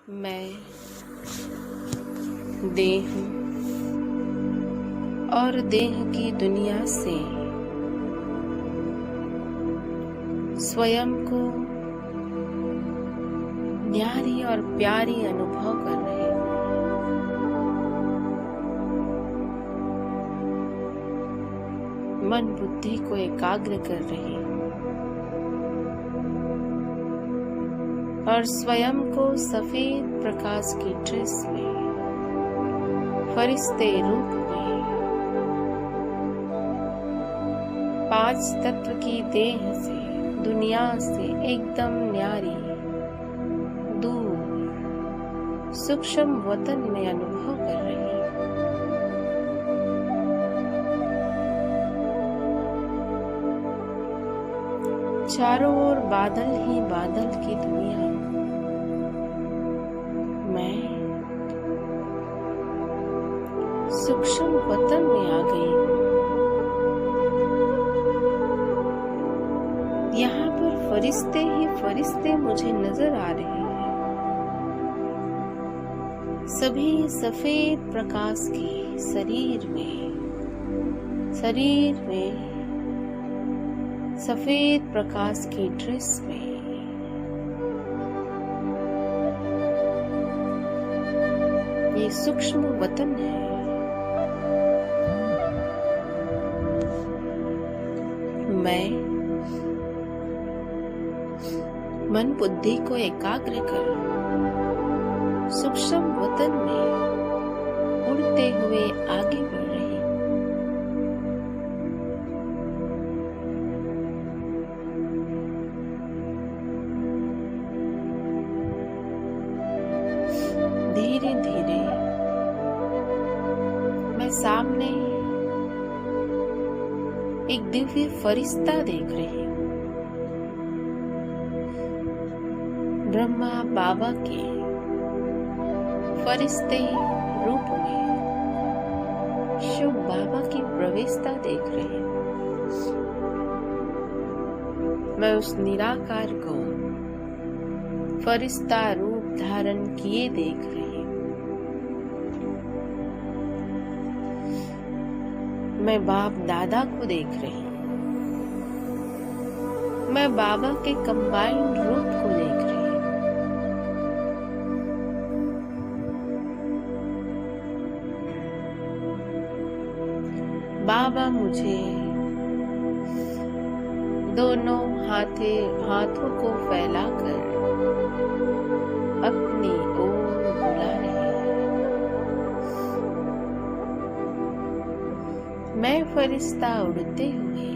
मैं देह और देह की दुनिया से स्वयं को न्यारी और प्यारी अनुभव कर रही हूँ। मन बुद्धि को एकाग्र कर रही हूँ और स्वयं को सफेद प्रकाश की ड्रेस में फरिश्ते रूप में 5 तत्व की देह से दुनिया से एकदम न्यारी दूर सूक्ष्म वतन में अनुभव कर रही हूँ। चारों ओर बादल ही बादल की दुनिया। मैं सूक्ष्म वतन में आ गई हूँ। यहाँ पर फरिश्ते ही फरिश्ते मुझे नजर आ रहे हैं। सभी सफेद प्रकाश के शरीर में सफेद प्रकाश की ड्रेस में ये सूक्ष्म वतन है। मैं मन बुद्धि को एकाग्र कर सूक्ष्म वतन में उड़ते हुए आगे बढ़ रही। धीरे धीरे मैं सामने एक दिव्य फरिश्ता देख रही हूँ। ब्रह्मा बाबा के फरिश्ते रूप में शिव बाबा की प्रवेशता देख रही हूँ। मैं उस निराकार को फरिश्ता रूप धारण किए देख रही हूँ। मैं बाप दादा को देख रही हूँ। मैं बाबा के कंबाइंड रूप को देख रही हूँ। बाबा मुझे दोनों हाथों को फैलाकर अपनी ओर बुला रहे हैं। मैं फरिश्ता उड़ते हुए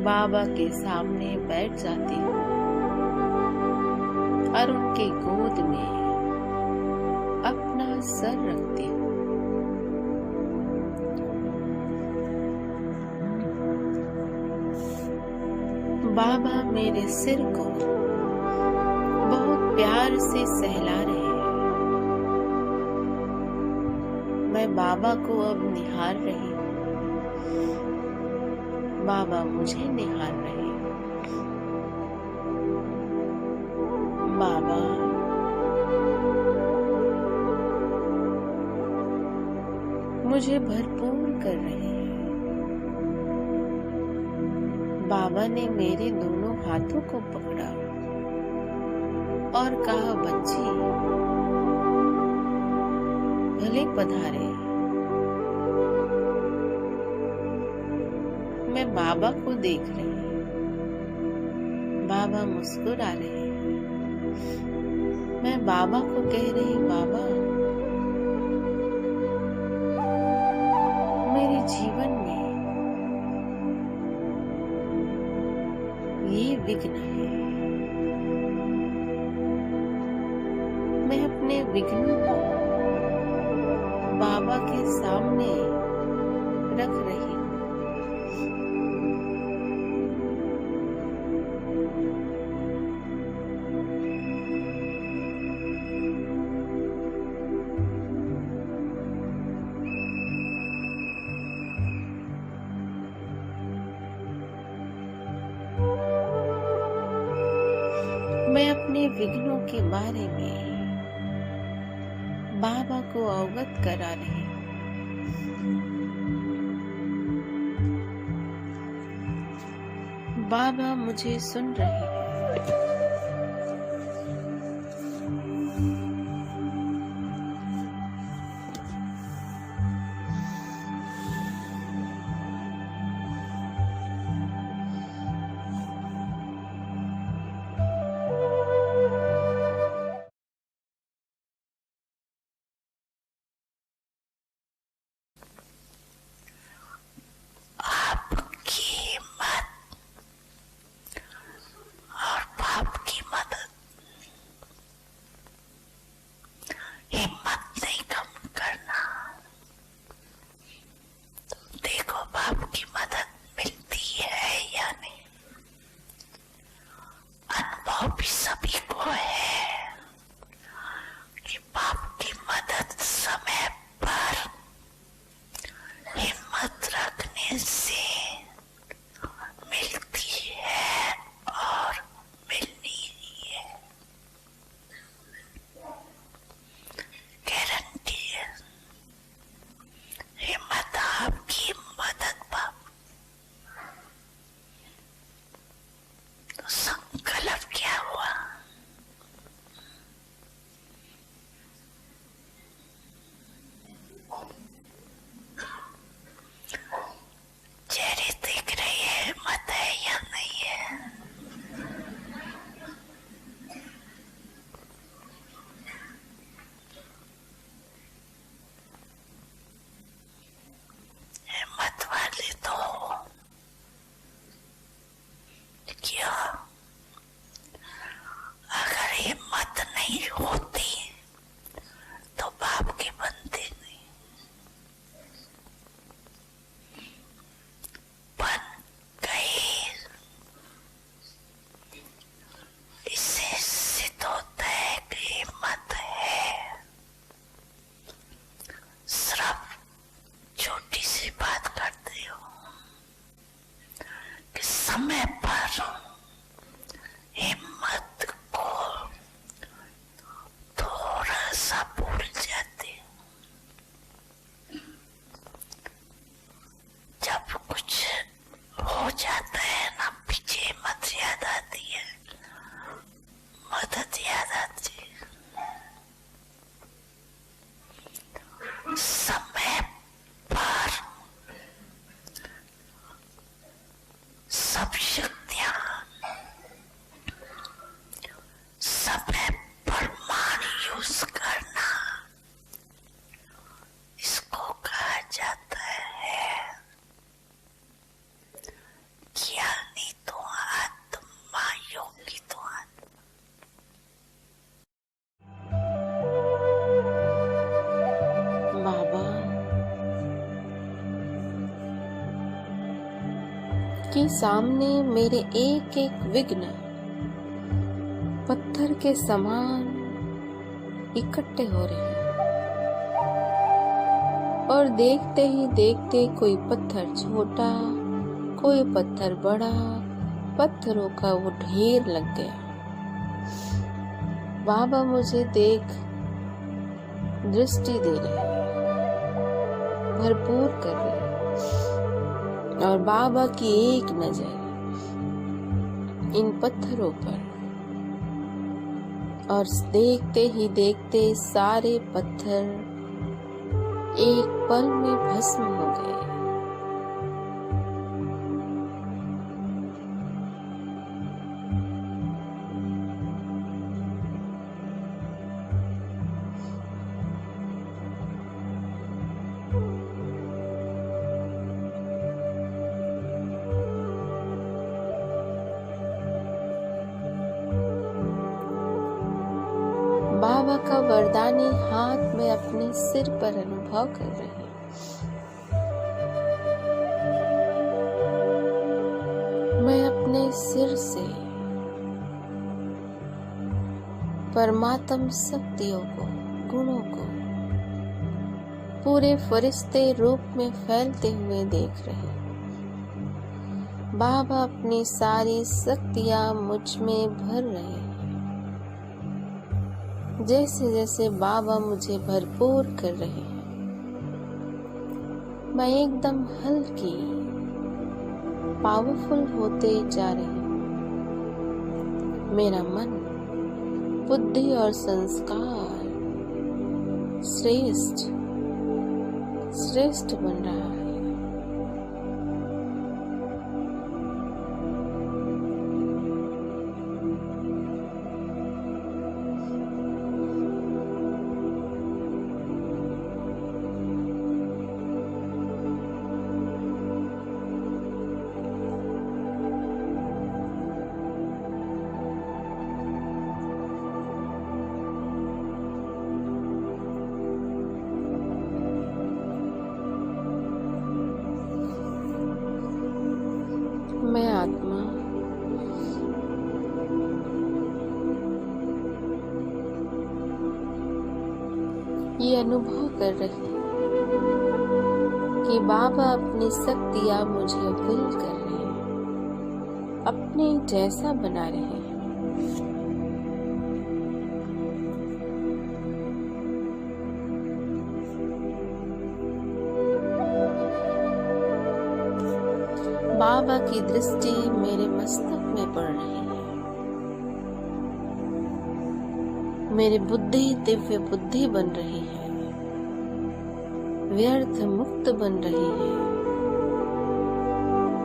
बाबा के सामने बैठ जाती हूँ और उनके गोद में अपना सर रखती हूँ। बाबा मेरे सिर को बहुत प्यार से सहला रहे हैं। मैं बाबा को अब निहार रही हूँ। बाबा मुझे निहार रहे हैं। बाबा मुझे भरपूर कर रहे हैं। बाबा ने मेरे दोनों हाथों को पकड़ा और कहा, बच्ची भले पधारे। मैं बाबा को देख रही हूँ। बाबा मुस्कुरा रहे हैं। मैं बाबा को कह रही, बाबा मेरे जीवन में ये विघ्न है। मैं अपने विघ्नों को बाबा के सामने रख रही हूँ। मैं अपने विघ्नों के बारे में बाबा को अवगत करा रहे हैं। बाबा मुझे सुन रहे हैं। समय पर हिम्मत को थोड़ा सा भूल जाते। जब कुछ हो जाता है ना, पीछे हिम्मत याद आती है, मदद याद आती है। समय पर सब शक्तियां, समय पर मान यूज करना, इसको कहा जाता है ज्ञानी तो आत्मा, योगी तो आत्मा। बाबा के सामने मेरे एक एक विघ्न पत्थर के समान इकट्ठे हो रहे हैं, और देखते ही देखते कोई पत्थर छोटा, कोई पत्थर बड़ा, पत्थरों का वो ढेर लग गया। बाबा मुझे देख दृष्टि दे रहे हैं, भरपूर कर रहे हैं, और बाबा की एक नजर इन पत्थरों पर, और देखते ही देखते सारे पत्थर एक पल में भस्म हो गए। बाबा का वरदानी हाथ में अपने सिर पर अनुभव कर रहे हैं। मैं अपने सिर से परमात्म शक्तियों को, गुणों को पूरे फरिश्ते रूप में फैलते हुए देख रहे हैं। बाबा अपनी सारी शक्तियां मुझ में भर रहे हैं। जैसे जैसे बाबा मुझे भरपूर कर रहे हैं, मैं एकदम हल्की, पावरफुल होते जा रही हूँ। मेरा मन, बुद्धि और संस्कार श्रेष्ठ बन रहा है। मैं आत्मा ये अनुभव कर रही हूँ कि बाबा अपनी शक्तियाँ मुझे विल कर रहे हैं, अपने जैसा बना रहे हैं। बाबा की दृष्टि मेरे मस्तक में पड़ रही है। मेरी बुद्धि दिव्य बुद्धि बन रही है, व्यर्थ मुक्त बन रही है।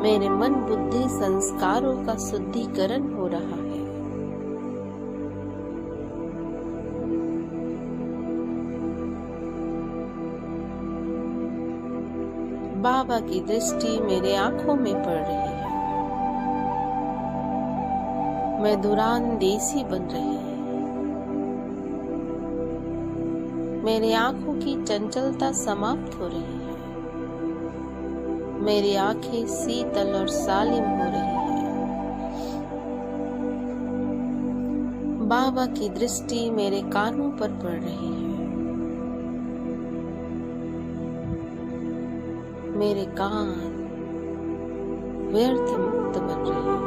मेरे मन बुद्धि संस्कारों का शुद्धिकरण हो रहा है। बाबा की दृष्टि मेरे आंखों में पड़ रही है। मैं दूरांदेशी बन रही है। मेरी आंखों की चंचलता समाप्त हो रही है। मेरी आंखें शीतल और सालिम हो रही है। बाबा की दृष्टि मेरे कानों पर पड़ रही है। मेरे कान व्यर्थ मुक्त बन रहे हैं,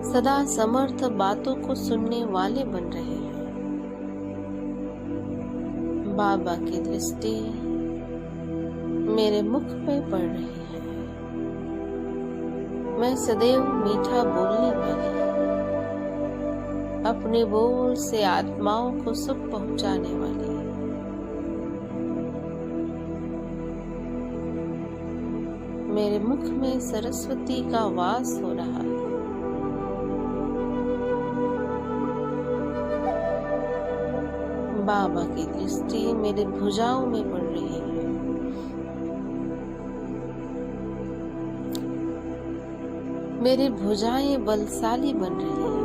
सदा समर्थ बातों को सुनने वाले बन रहे हैं। बाबा की दृष्टि मेरे मुख पे पड़ रही है। मैं सदैव मीठा बोलने वाली, अपने बोल से आत्माओं को सुख पहुंचाने वाली। मेरे मुख में सरस्वती का वास हो रहा है। बाबा की दृष्टि मेरी भुजाओं में पड़ रही है। मेरी भुजाएं बलशाली बन रही है।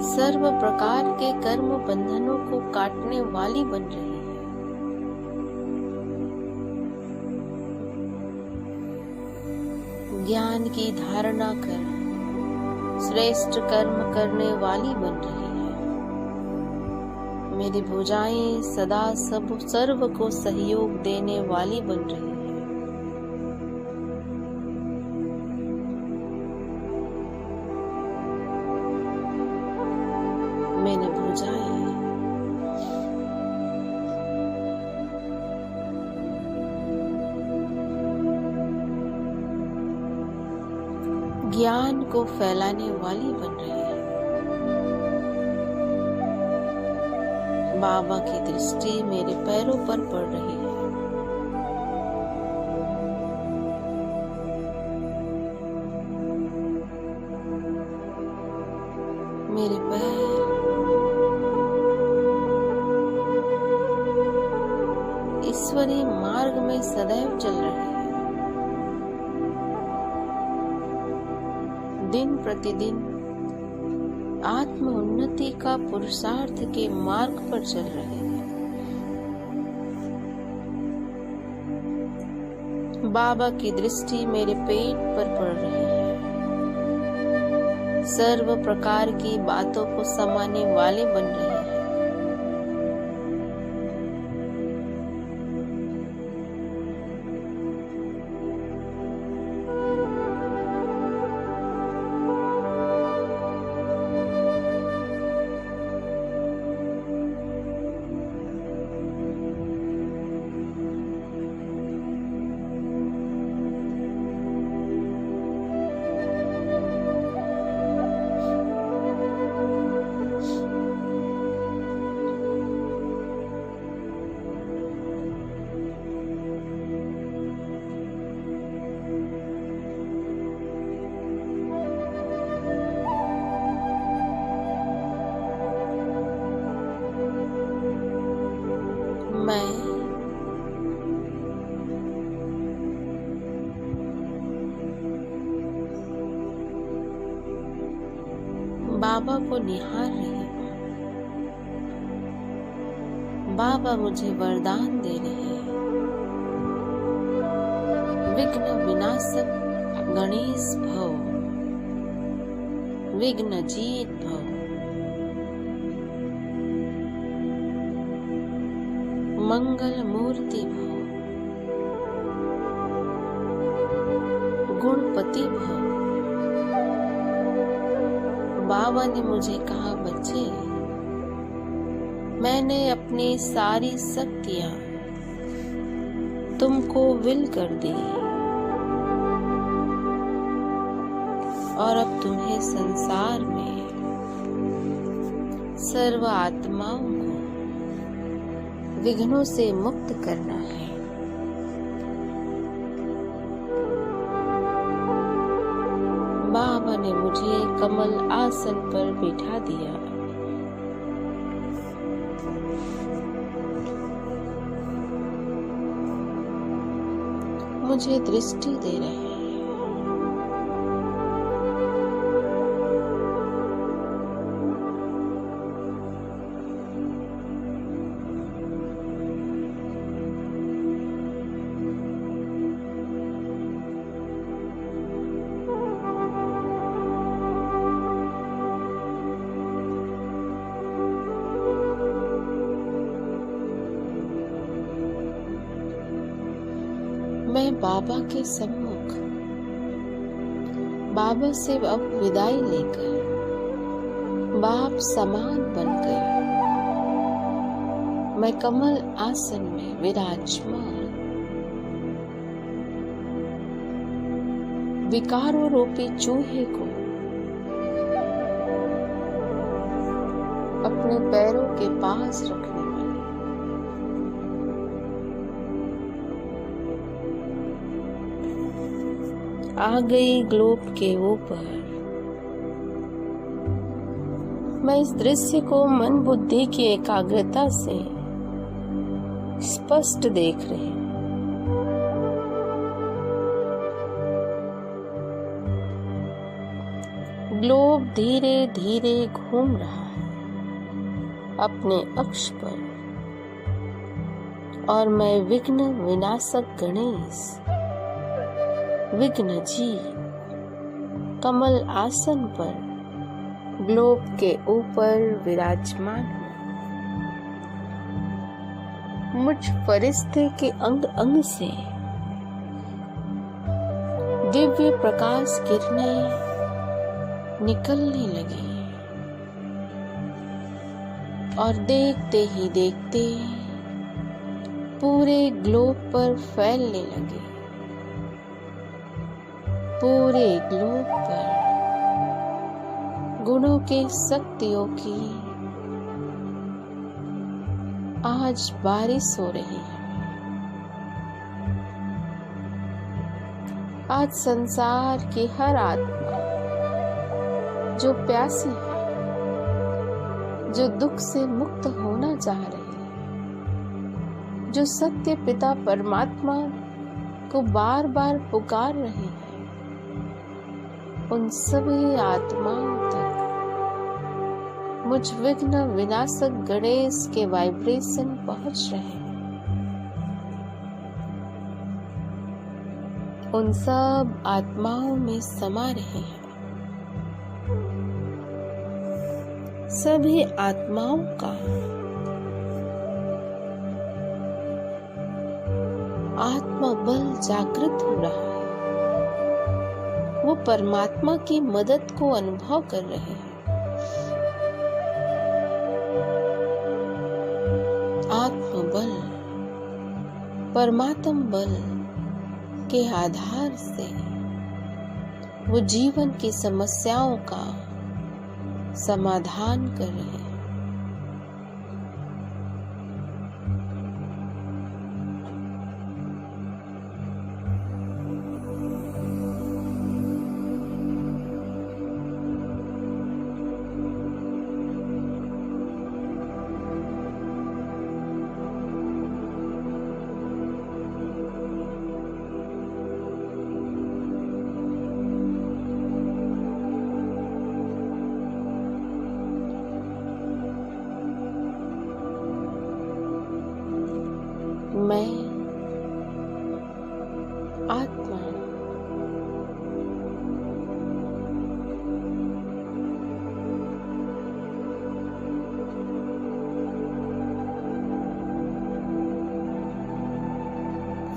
सर्व प्रकार के कर्म बंधनों को काटने वाली बन रही है। ज्ञान की धारणा कर श्रेष्ठ कर्म करने वाली बन रही है। मेरी भुजाएं सदा सर्व को सहयोग देने वाली बन रही है। मेरी भुजाएं ज्ञान को फैलाने वाली बन रही है। बाबा की दृष्टि मेरे पैरों पर पड़ रही है। मेरे पैर ईश्वरीय मार्ग में सदैव चल रहे हैं। दिन प्रतिदिन आत्म उन्नति का पुरुषार्थ के मार्ग पर चल रहे हैं। बाबा की दृष्टि मेरे पेट पर पड़ रही है। सर्व प्रकार की बातों को समाने वाले बन रहे हैं। बाबा को निहार रही हूँ। बाबा मुझे वरदान दे रहे हैं। विघ्न विनाशक गणेश भव, विघ्न जीत भव। मंगल मूर्ति भव, गुणपति भव। बाबा ने मुझे कहा, बच्चे, मैंने अपनी सारी शक्तियां तुमको विल कर दी और अब तुम्हें संसार में सर्व आत्माओं को विघ्नों से मुक्त करना है। बाबा ने मुझे कमल आसन पर बिठा दिया। मुझे दृष्टि दे रहे हैं। मैं बाबा के सम्मुख बाबा से अब विदाई लेकर बाप समान बनकर मैं कमल आसन में विराजमान विकारों रूपी चूहे को अपने पैरों के पास रखने आ गई ग्लोब के ऊपर। मैं इस दृश्य को मन बुद्धि की एकाग्रता से स्पष्ट देख रही हूं। ग्लोब धीरे धीरे घूम रहा है अपने अक्ष पर और मैं विघ्न विनाशक गणेश विघ्न जी कमल आसन पर ग्लोब के ऊपर विराजमान हूँ। मुझ फरिश्ते के अंग अंग से दिव्य प्रकाश किरणें निकलने लगी और देखते ही देखते पूरे ग्लोब पर फैलने लगे। पूरे ग्लोब पर गुणों के शक्तियों की आज बारिश हो रही है। आज संसार की हर आत्मा जो प्यासी है, जो दुख से मुक्त होना चाह रही है, जो सत्य पिता परमात्मा को बार बार पुकार रहे हैं, उन सभी आत्माओं तक मुझ विघ्न विनाशक गणेश के वाइब्रेशन पहुंच रहे हैं। उन सब आत्माओं में समा रहे हैं। सभी आत्माओं का आत्मबल जागृत हो रहा है। वो परमात्मा की मदद को अनुभव कर रहे हैं। आत्मबल परमात्म बल के आधार से वो जीवन की समस्याओं का समाधान कर रहे हैं।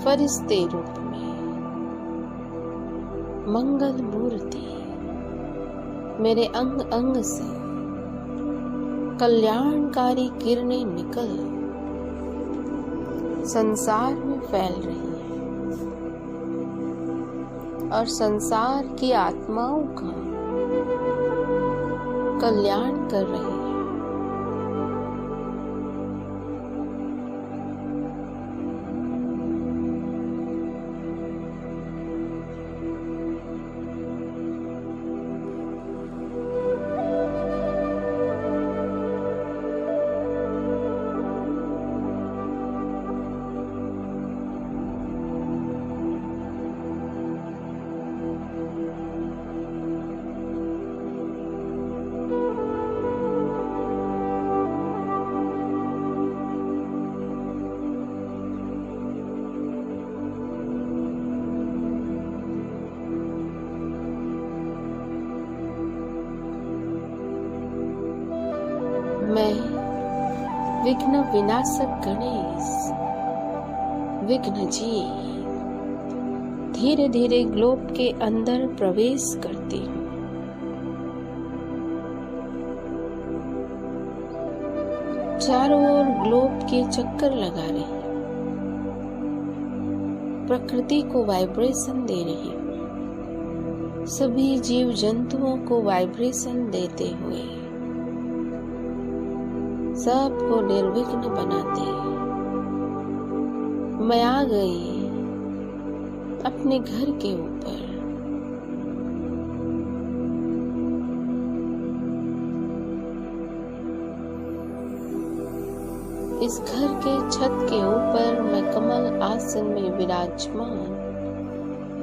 फरिश्ते रूप में मंगल मूर्ति मेरे अंग अंग से कल्याणकारी किरणें निकल संसार में फैल रही है और संसार की आत्माओं का कल्याण कर रही है। मैं विघ्न विनाशक गणेश विघ्न जी धीरे धीरे ग्लोब के अंदर प्रवेश करती हूँ। चारों ओर ग्लोब के चक्कर लगा रही हूँ, प्रकृति को वाइब्रेशन दे रही हूँ, सभी जीव जंतुओं को वाइब्रेशन देते हुए सबको निर्विघ्न बनाते मैं आ गई अपने घर के ऊपर। इस घर के छत के ऊपर मैं कमल आसन में विराजमान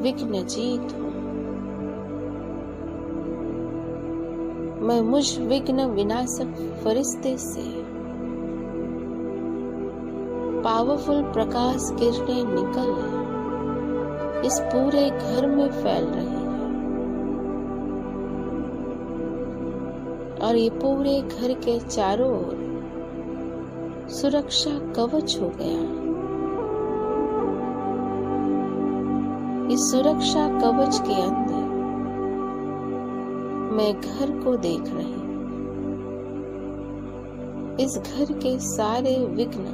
विघ्नजीत हूँ। मैं मुझ विघ्न विनाशक फरिश्ते से पावरफुल प्रकाश किरणें निकल इस पूरे घर में फैल रही है और ये पूरे घर के चारों ओर सुरक्षा कवच हो गया। इस सुरक्षा कवच के अंदर मैं घर को देख रही हूँ। इस घर के सारे विघ्न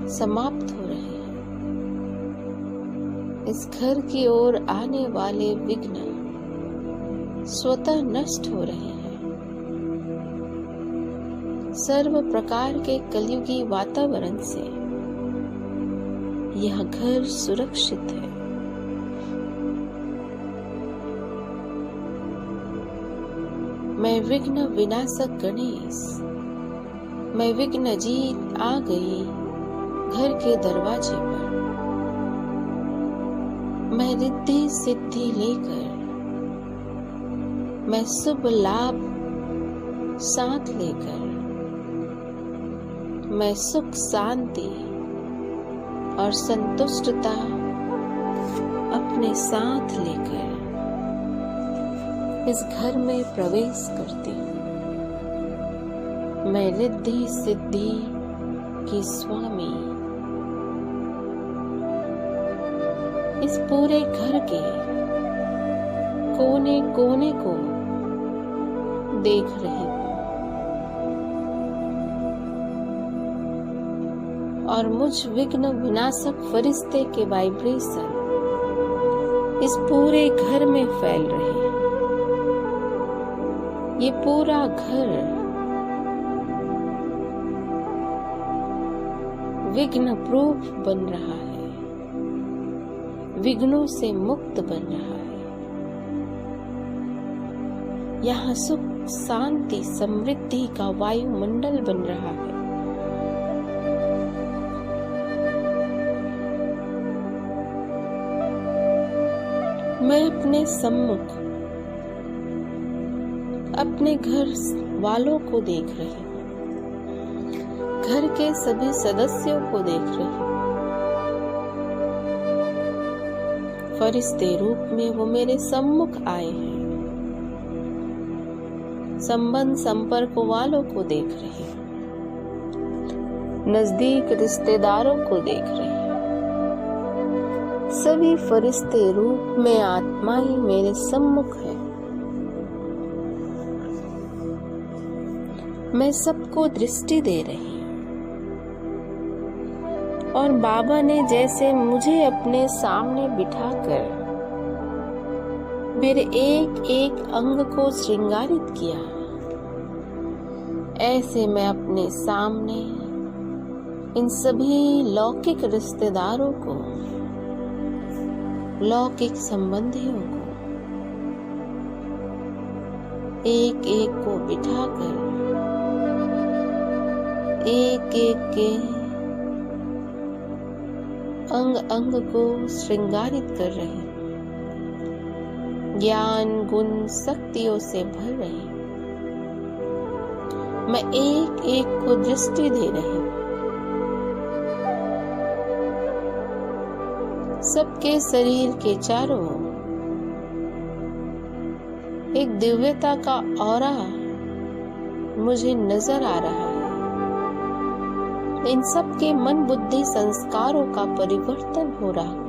समाप्त हो रहे हैं। इस घर की ओर आने वाले विघ्न स्वतः नष्ट हो रहे हैं। सर्व प्रकार के कलयुगी वातावरण से यह घर सुरक्षित है। मैं विघ्न विनाशक गणेश, मैं विघ्नजीत आ गई घर के दरवाजे पर। मैं रिद्धि सिद्धि लेकर, मैं शुभ लाभ साथ लेकर, मैं सुख शांति और संतुष्टता अपने साथ लेकर इस घर में प्रवेश करती हूँ। मैं रिद्धि सिद्धि की स्वामी इस पूरे घर के कोने कोने को देख रही हूँ और मुझ विघ्न विनाशक फरिश्ते के वाइब्रेशन इस पूरे घर में फैल रहे हैं। ये पूरा घर विघ्न प्रूफ बन रहा है, विघ्नों से मुक्त बन रहा है। यहाँ सुख शांति समृद्धि का वायुमंडल बन रहा है। मैं अपने सम्मुख अपने घर वालों को देख रही हूँ, घर के सभी सदस्यों को देख रही हूँ। फरिश्ते रूप में वो मेरे सम्मुख आए हैं। संबंध संपर्क वालों को देख रही हूँ। नजदीक रिश्तेदारों को देख रही हूँ। सभी फरिश्ते रूप में आत्माएं मेरे सम्मुख है। मैं सबको दृष्टि दे रही हूँ और बाबा ने जैसे मुझे अपने सामने बिठाकर मेरे एक एक अंग को श्रृंगारित किया, ऐसे मैं अपने सामने इन सभी लौकिक रिश्तेदारों को, लौकिक संबंधियों को एक एक को बिठाकर एक एक के अंग अंग को श्रृंगारित कर रहे, ज्ञान गुण शक्तियों से भर रहे। मैं एक एक को दृष्टि दे रही हूँ। सबके शरीर के चारों ओर एक दिव्यता का ऑरा मुझे नजर आ रहा है। इन सब के मन बुद्धि संस्कारों का परिवर्तन हो रहा है।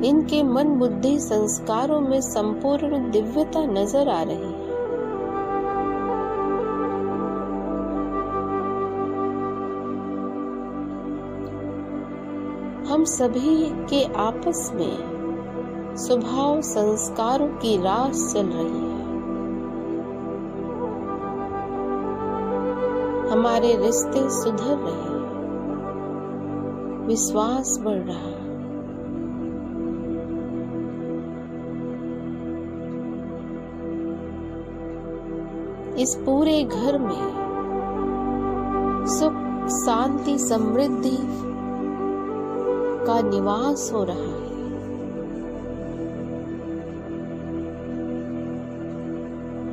इनके मन बुद्धि संस्कारों में संपूर्ण दिव्यता नजर आ रही है। हम सभी के आपस में स्वभाव संस्कारों की रास चल रही है। हमारे रिश्ते सुधर रहे हैं, विश्वास बढ़ रहा है। इस पूरे घर में सुख शांति समृद्धि का निवास हो रहा है।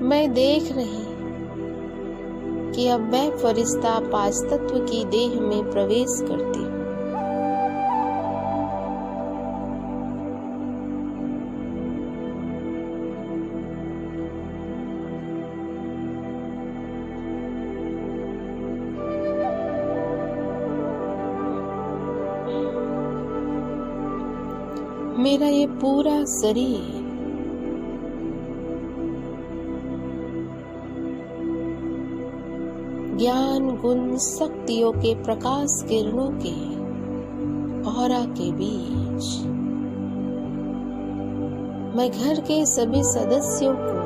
मैं देख रही कि अब मैं फरिश्ता पांच तत्व की देह में प्रवेश करती हूँ। मेरा ये पूरा शरीर ज्ञान गुण शक्तियों के प्रकाश किरणों के ऑरा के बीच, मैं घर के सभी सदस्यों को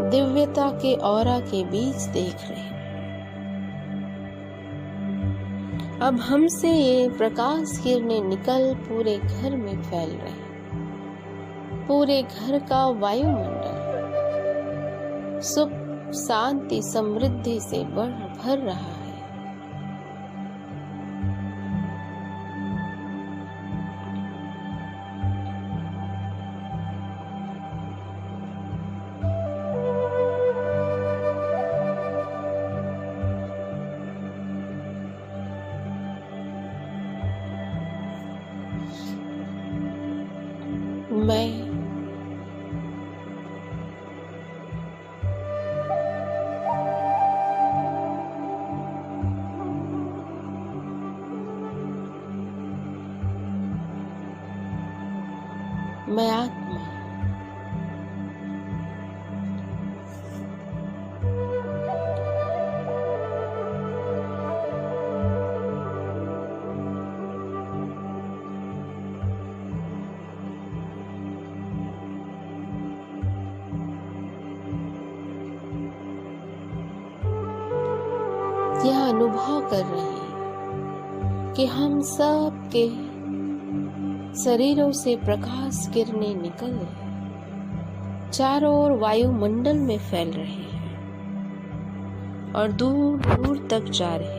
दिव्यता के ऑरा के बीच देख रही हूँ। अब हमसे ये प्रकाश किरणें निकल पूरे घर में फैल रहे। पूरे घर का वायुमंडल सुख शांति समृद्धि से भर रहा है। मैं आत्मा यह अनुभव कर रहे हैं कि हम सब के शरीरों से प्रकाश किरणें निकल चारों ओर वायुमंडल में फैल रहे हैं और दूर दूर तक जा रहे हैं।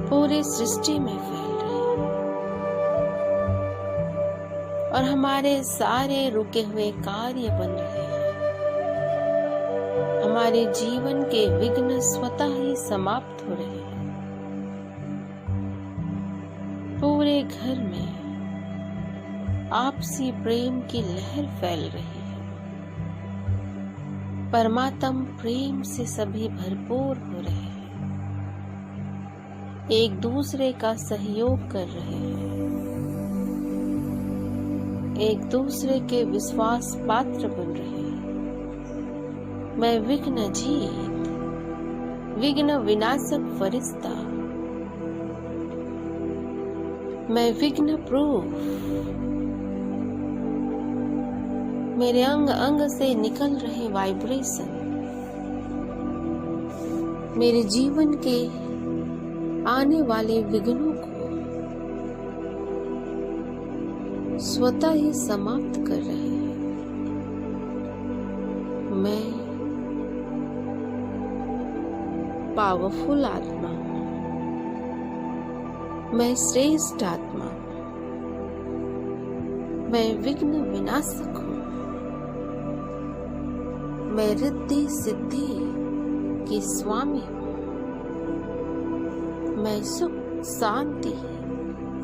पूरी सृष्टि में फैल रहे हैं और हमारे सारे रुके हुए कार्य बन रहे हैं। हमारे जीवन के विघ्न स्वतः ही समाप्त हो रहे हैं। पूरे घर में आपसी प्रेम की लहर फैल रही है। परमात्म प्रेम से सभी भरपूर हो रहे हैं, एक दूसरे का सहयोग कर रहे हैं, एक दूसरे के विश्वास पात्र बन रहे हैं। मैं विघ्न जीत, विघ्न विनाशक फरिश्ता, मैं विघ्न प्रूफ, मेरे अंग अंग से निकल रहे वाइब्रेशन मेरे जीवन के आने वाले विघ्नों को स्वतः ही समाप्त कर रहे हैं। मैं पावरफुल आत्मा हूं, मैं श्रेष्ठ आत्मा हूं, मैं विघ्न विनाशक हूं, मैं रिद्धि सिद्धि की स्वामी हूं, मैं सुख शांति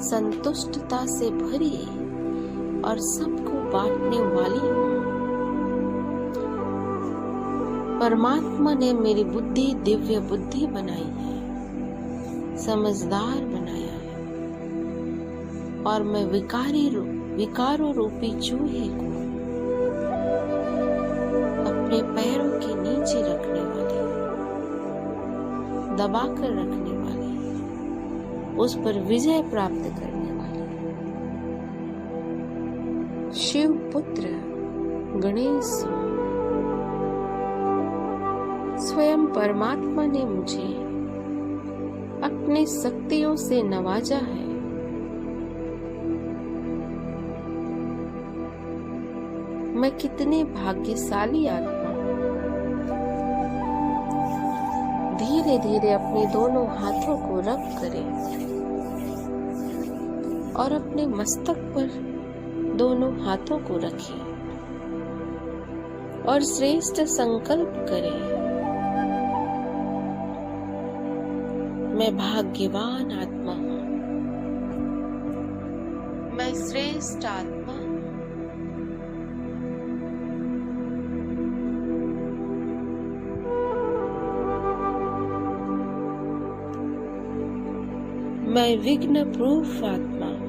संतुष्टता से भरी और सबको बांटने वाली हूं। परमात्मा ने मेरी बुद्धि दिव्य बुद्धि बनाई है, समझदार बनाया है, और मैं विकारों रूपी चूहे को अपने पैरों के नीचे रखने वाली, दबाकर रखने वाली, उस पर विजय प्राप्त करने वाली शिव पुत्र गणेश स्वयं परमात्मा ने मुझे अपनी शक्तियों से नवाजा है। मैं कितनी भाग्यशाली आत्मा हूं। धीरे धीरे अपने दोनों हाथों को रब करें और अपने मस्तक पर दोनों हाथों को रखें और श्रेष्ठ संकल्प करें। मैं भाग्यवान आत्मा हूं, मैं श्रेष्ठ आत्मा हूं, मैं विघ्न प्रूफ आत्मा हूं।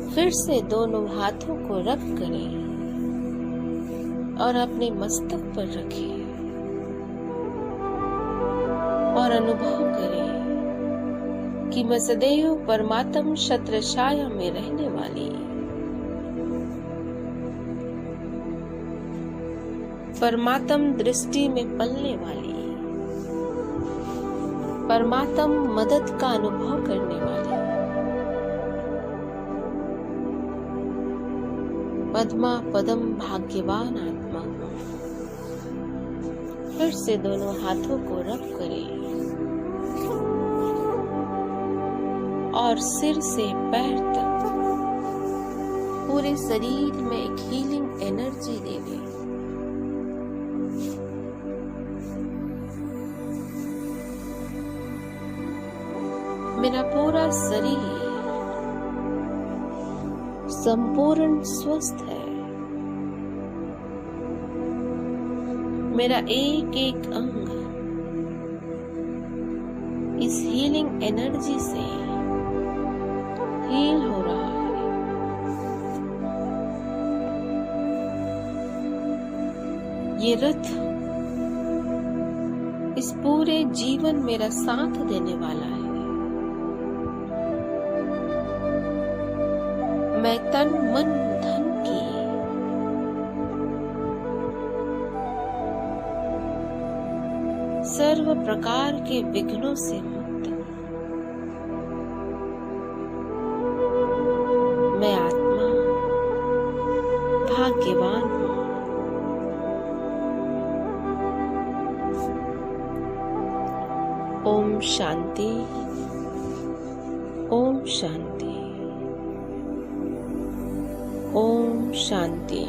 फिर से दोनों हाथों को रब करें और अपने मस्तक पर रखें और अनुभव करें कि मैं सदैव परमात्म छत्र छाया में रहने वाली, परमात्म दृष्टि में पलने वाली, परमात्म मदद का अनुभव करने वाली, पद्मा पदम भाग्यवान आत्मा हूं। फिर से दोनों हाथों को रब करें और सिर से पैर तक पूरे शरीर में एक हीलिंग एनर्जी दे दें। मेरा पूरा शरीर संपूर्ण स्वस्थ है। मेरा एक एक अंग इस हीलिंग एनर्जी से हील हो रहा है। ये रथ इस पूरे जीवन मेरा साथ देने वाला है। मैं तन मन धन की सर्व प्रकार के विघ्नों से मुक्त हूं। मैं आत्मा भाग्यवान हूं। ओम शांति, ओम शांति, ओम शांति।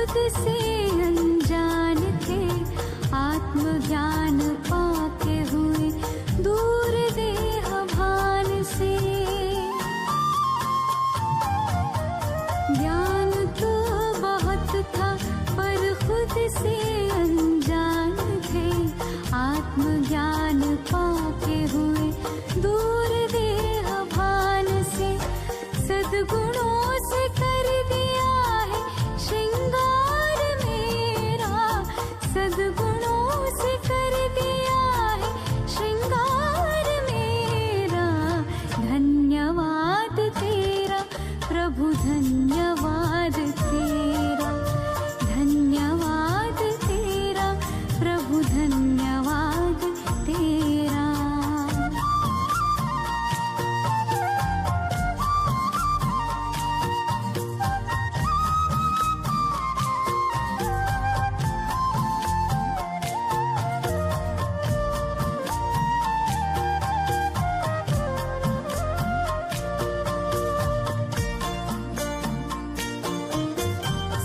खुद से अनजान थे, आत्मज्ञान पाके हुए दूर देह भान से। ज्ञान तो बहुत था पर खुद से अनजान थे, आत्मज्ञान पाके हुए दूर देह भान से। सद्गुणों से कर दिया है श्रृंगार मेरा, सद्गुणों से कर दिया है श्रृंगार मेरा। धन्यवाद तेरा प्रभु, धन्यवाद तेरा, धन्यवाद तेरा प्रभु, धन्यवाद तेरा।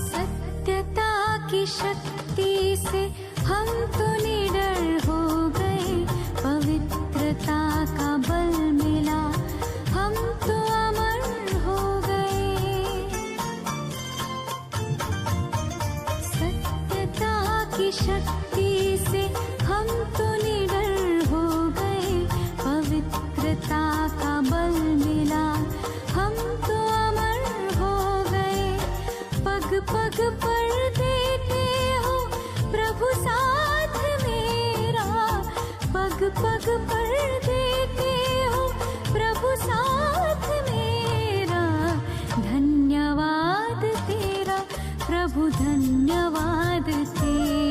सत्यता की शक्ति से हम तो निडर हो गए, पवित्रता का बल मिला हम तो अमर हो गए। सत्यता की शक्ति से हम तो निडर हो गए, पवित्रता का बल मिला हम तो अमर हो गए। पग पग पर देते हो प्रभु साथ मेरा, पग पग पर देते हो प्रभु साथ मेरा। धन्यवाद तेरा प्रभु, धन्यवाद तेरा।